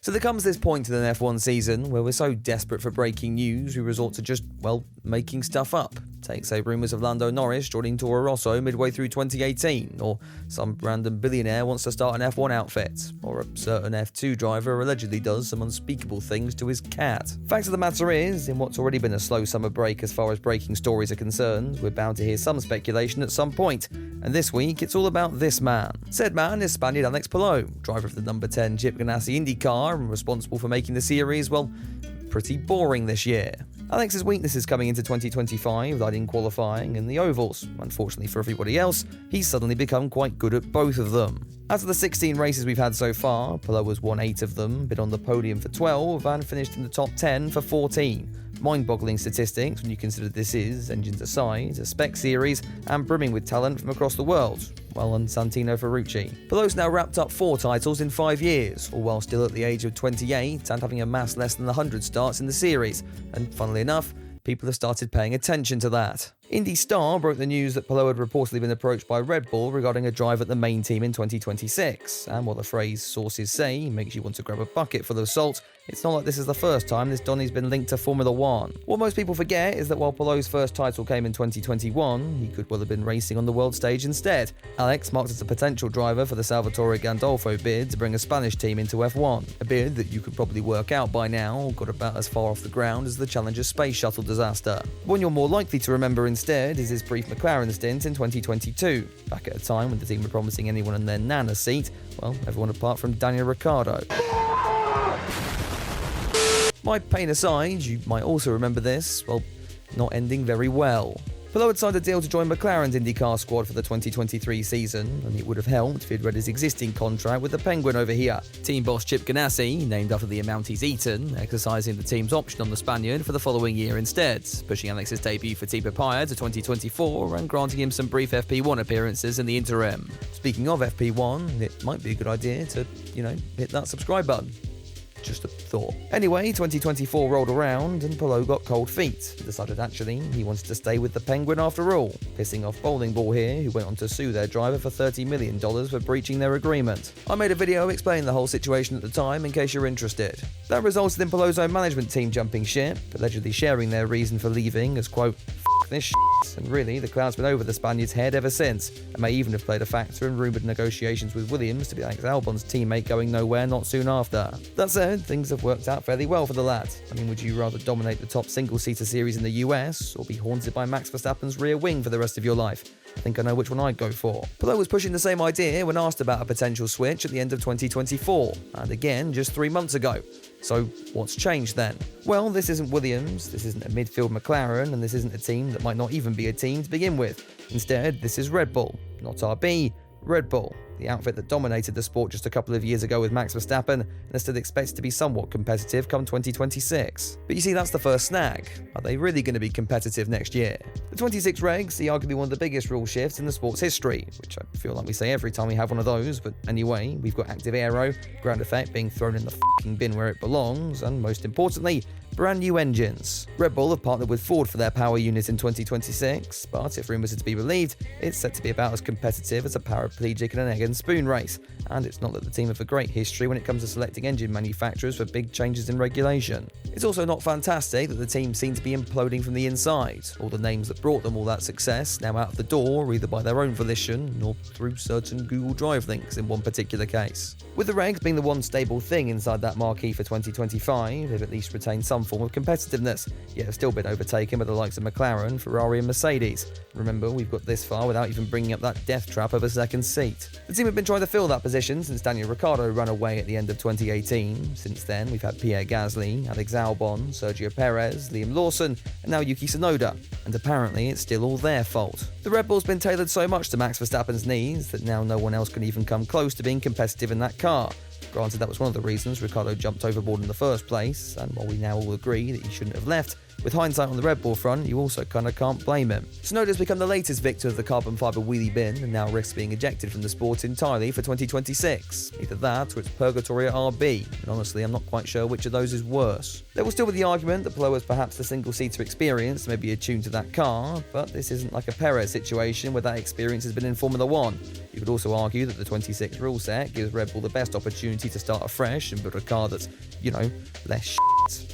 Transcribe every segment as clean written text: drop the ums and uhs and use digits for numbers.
So there comes this point in an F1 season where we're so desperate for breaking news we resort to just, well, making stuff up. Take, say, rumours of Lando Norris joining Toro Rosso midway through 2018, or some random billionaire wants to start an F1 outfit, or a certain F2 driver allegedly does some unspeakable things to his cat. Fact of the matter is, in what's already been a slow summer break as far as breaking stories are concerned, we're bound to hear some speculation at some point, and this week it's all about this man. Said man is Spaniard Alex Palou, driver of the number 10 Chip Ganassi Indycar and responsible for making the series, well, pretty boring this year. Alex's weaknesses coming into 2025 lied in qualifying and the ovals. Unfortunately for everybody else, he's suddenly become quite good at both of them. Out of the 16 races we've had so far, Palou has won 8 of them, been on the podium for 12 and finished in the top 10 for 14. Mind-boggling statistics when you consider this is, engines aside, a spec series and brimming with talent from across the world. Well on Santino Ferrucci. Palou's now wrapped up 4 titles in 5 years, all while still at the age of 28 and having amassed less than 100 starts in the series, and funnily enough, people have started paying attention to that. Indy Star broke the news that Palou had reportedly been approached by Red Bull regarding a drive at the main team in 2026, and while the phrase sources say makes you want to grab a bucket full of salt, it's not like this is the first time this Donny's been linked to Formula One. What most people forget is that while Palou's first title came in 2021, he could well have been racing on the world stage instead. Alex marked as a potential driver for the Salvatore Gandolfo bid to bring a Spanish team into F1, a bid that you could probably work out by now got about as far off the ground as the Challenger space shuttle disaster. The one you're more likely to remember instead is his brief McLaren stint in 2022, back at a time when the team were promising anyone in their nana seat, well, everyone apart from Daniel Ricciardo. My pain aside, you might also remember this, well, not ending very well. Palou had signed a deal to join McLaren's IndyCar squad for the 2023 season, and it would have helped if he'd read his existing contract with the Penguin over here. Team boss Chip Ganassi, named after the amount he's eaten, exercising the team's option on the Spaniard for the following year instead, pushing Alex's debut for Team Papaya to 2024 and granting him some brief FP1 appearances in the interim. Speaking of FP1, it might be a good idea to, hit that subscribe button. Just a thought. Anyway, 2024 rolled around and Palou got cold feet. Decided actually he wanted to stay with the Penguin after all, pissing off Bowling Ball here, who went on to sue their driver for $30 million for breaching their agreement. I made a video explaining the whole situation at the time in case you're interested. That resulted in Palou's own management team jumping ship, allegedly sharing their reason for leaving as, quote, "F*** this shit," and really the cloud's been over the Spaniard's head ever since, and may even have played a factor in rumoured negotiations with Williams to be Alex Albon's teammate going nowhere not soon after. That said, things have worked out fairly well for the lad. I mean, would you rather dominate the top single-seater series in the US, or be haunted by Max Verstappen's rear wing for the rest of your life? I think I know which one I'd go for. Palou was pushing the same idea when asked about a potential switch at the end of 2024, and again just 3 months ago. So what's changed then? Well, this isn't Williams, this isn't a midfield McLaren, and this isn't a team that might not even be a team to begin with. Instead, this is Red Bull, not RB, Red Bull, the outfit that dominated the sport just a couple of years ago with Max Verstappen and is still expected to be somewhat competitive come 2026. But you see, that's the first snag. Are they really going to be competitive next year? The 26 regs see arguably one of the biggest rule shifts in the sport's history, which I feel like we say every time we have one of those, but anyway, we've got active aero, ground effect being thrown in the f***ing bin where it belongs, and most importantly, brand new engines. Red Bull have partnered with Ford for their power unit in 2026, but if rumours are to be believed, it's set to be about as competitive as a paraplegic in an egg and spoon race, and it's not that the team have a great history when it comes to selecting engine manufacturers for big changes in regulation. It's also not fantastic that the team seem to be imploding from the inside, all the names that brought them all that success now out of the door either by their own volition or through certain Google Drive links in one particular case. With the regs being the one stable thing inside that marquee for 2025, they've at least retained some form of competitiveness, yet have still been overtaken by the likes of McLaren, Ferrari and Mercedes. Remember, we've got this far without even bringing up that death trap of a second seat. The team have been trying to fill that position since Daniel Ricciardo ran away at the end of 2018. Since then, we've had Pierre Gasly, Alex Albon, Sergio Perez, Liam Lawson, and now Yuki Tsunoda, and apparently it's still all their fault. The Red Bull's been tailored so much to Max Verstappen's needs that now no one else can even come close to being competitive in that car. Granted, that was one of the reasons Ricciardo jumped overboard in the first place, and while we now all agree that he shouldn't have left, With hindsight on the Red Bull front, you also kinda can't blame him. Tsunoda's become the latest victor of the carbon fibre wheelie bin and now risks being ejected from the sport entirely for 2026. Either that or it's purgatory at RB, and honestly I'm not quite sure which of those is worse. There will still be the argument that Palou has perhaps the single-seater experience, maybe attuned to that car, but this isn't like a Perez situation where that experience has been in Formula 1. You could also argue that the 26 rule set gives Red Bull the best opportunity to start afresh and build a car that's, less shit.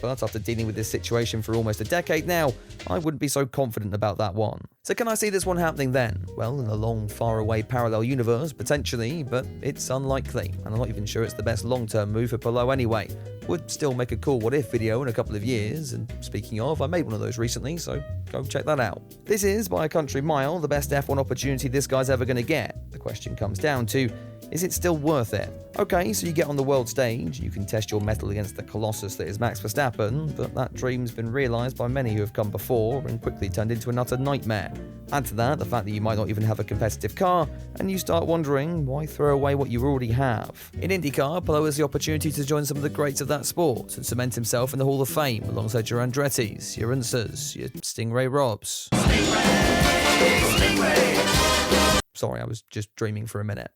But after dealing with this situation for almost a decade now, I wouldn't be so confident about that one. So can I see this one happening then? Well, in a long, far-away parallel universe, potentially, but it's unlikely, and I'm not even sure it's the best long-term move for Palou anyway. Would still make a cool what-if video in a couple of years, and speaking of, I made one of those recently, so go check that out. This is, by a country mile, the best F1 opportunity this guy's ever going to get. The question comes down to, is it still worth it? Okay, so you get on the world stage, you can test your mettle against the colossus that is Max Verstappen, but that dream's been realised by many who have come before and quickly turned into an utter nightmare. Add to that the fact that you might not even have a competitive car, and you start wondering, why throw away what you already have? In IndyCar, Palou has the opportunity to join some of the greats of that sport and cement himself in the Hall of Fame alongside your Andrettis, your Unsers, your Stingray Robs. Stingray. Sorry, I was just dreaming for a minute.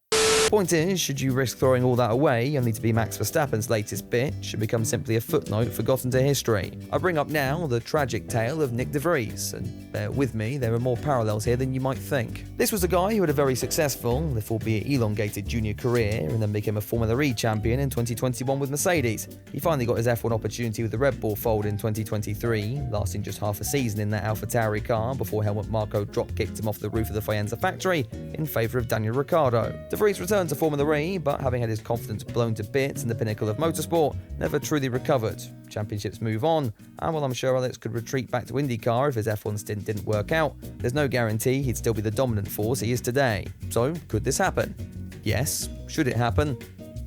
Point is, should you risk throwing all that away only to be Max Verstappen's latest bitch and become simply a footnote forgotten to history? I bring up now the tragic tale of Nick de Vries, and bear with me, there are more parallels here than you might think. This was a guy who had a very successful, if albeit elongated, junior career and then became a Formula E champion in 2021 with Mercedes. He finally got his F1 opportunity with the Red Bull fold in 2023, lasting just half a season in that AlphaTauri car before Helmut Marko drop-kicked him off the roof of the Faenza factory in favour of Daniel Ricciardo. De Vries returned to Formula E, but having had his confidence blown to bits in the pinnacle of motorsport, never truly recovered. Championships move on, and while I'm sure Alex could retreat back to IndyCar if his F1 stint didn't work out, there's no guarantee he'd still be the dominant force he is today. So, could this happen? Yes. Should it happen?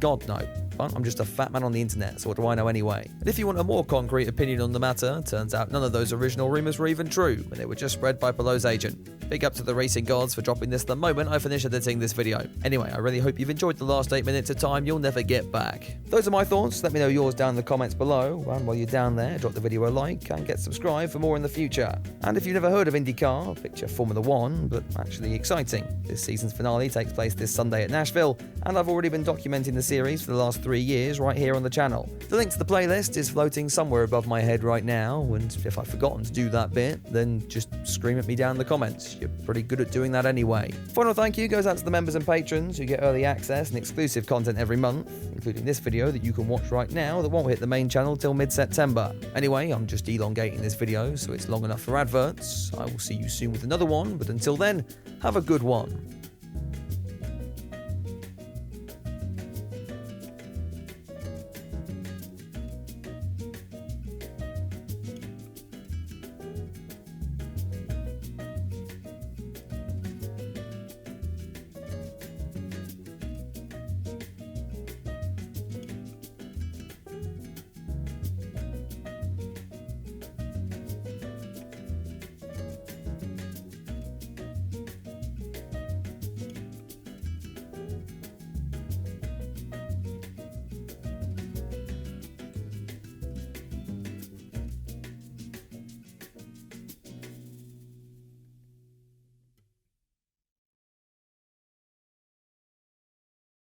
God, no. But I'm just a fat man on the internet, so what do I know anyway? And if you want a more concrete opinion on the matter, turns out none of those original rumours were even true, and they were just spread by Palou's agent. Big up to the racing gods for dropping this the moment I finish editing this video. Anyway, I really hope you've enjoyed the last 8 minutes of time you'll never get back. Those are my thoughts, let me know yours down in the comments below, and while you're down there, drop the video a like and get subscribed for more in the future. And if you've never heard of IndyCar, picture Formula 1, but actually exciting. This season's finale takes place this Sunday at Nashville, and I've already been documenting the series for the last 3 years right here on the channel. The link to the playlist is floating somewhere above my head right now, and if I've forgotten to do that bit, then just scream at me down in the comments. You're pretty good at doing that anyway. Final thank you goes out to the members and patrons who get early access and exclusive content every month, including this video that you can watch right now that won't hit the main channel till mid-September. Anyway, I'm just elongating this video so it's long enough for adverts. I will see you soon with another one, but until then, have a good one.